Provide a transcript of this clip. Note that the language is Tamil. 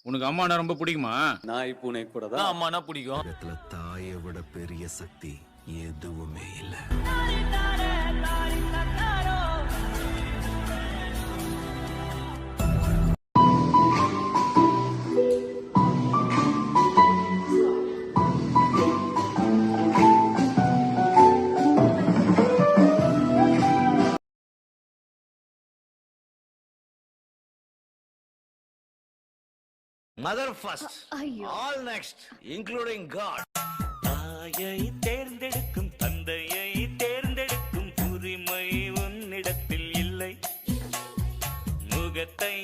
உனக்கு அம்மானா ரொம்ப பிடிக்குமா? நாய் பூனை கூட தான் அம்மானா பிடிக்கும். உலகத்துல தாயை விட பெரிய சக்தி எதுவுமே இல்ல. Mother first, all next, including God. தாயை தேர்ந்தெடுக்கும் தந்தையை தேர்ந்தெடுக்கும் உரிமை உன்னிடத்தில் இல்லை. முகத்தை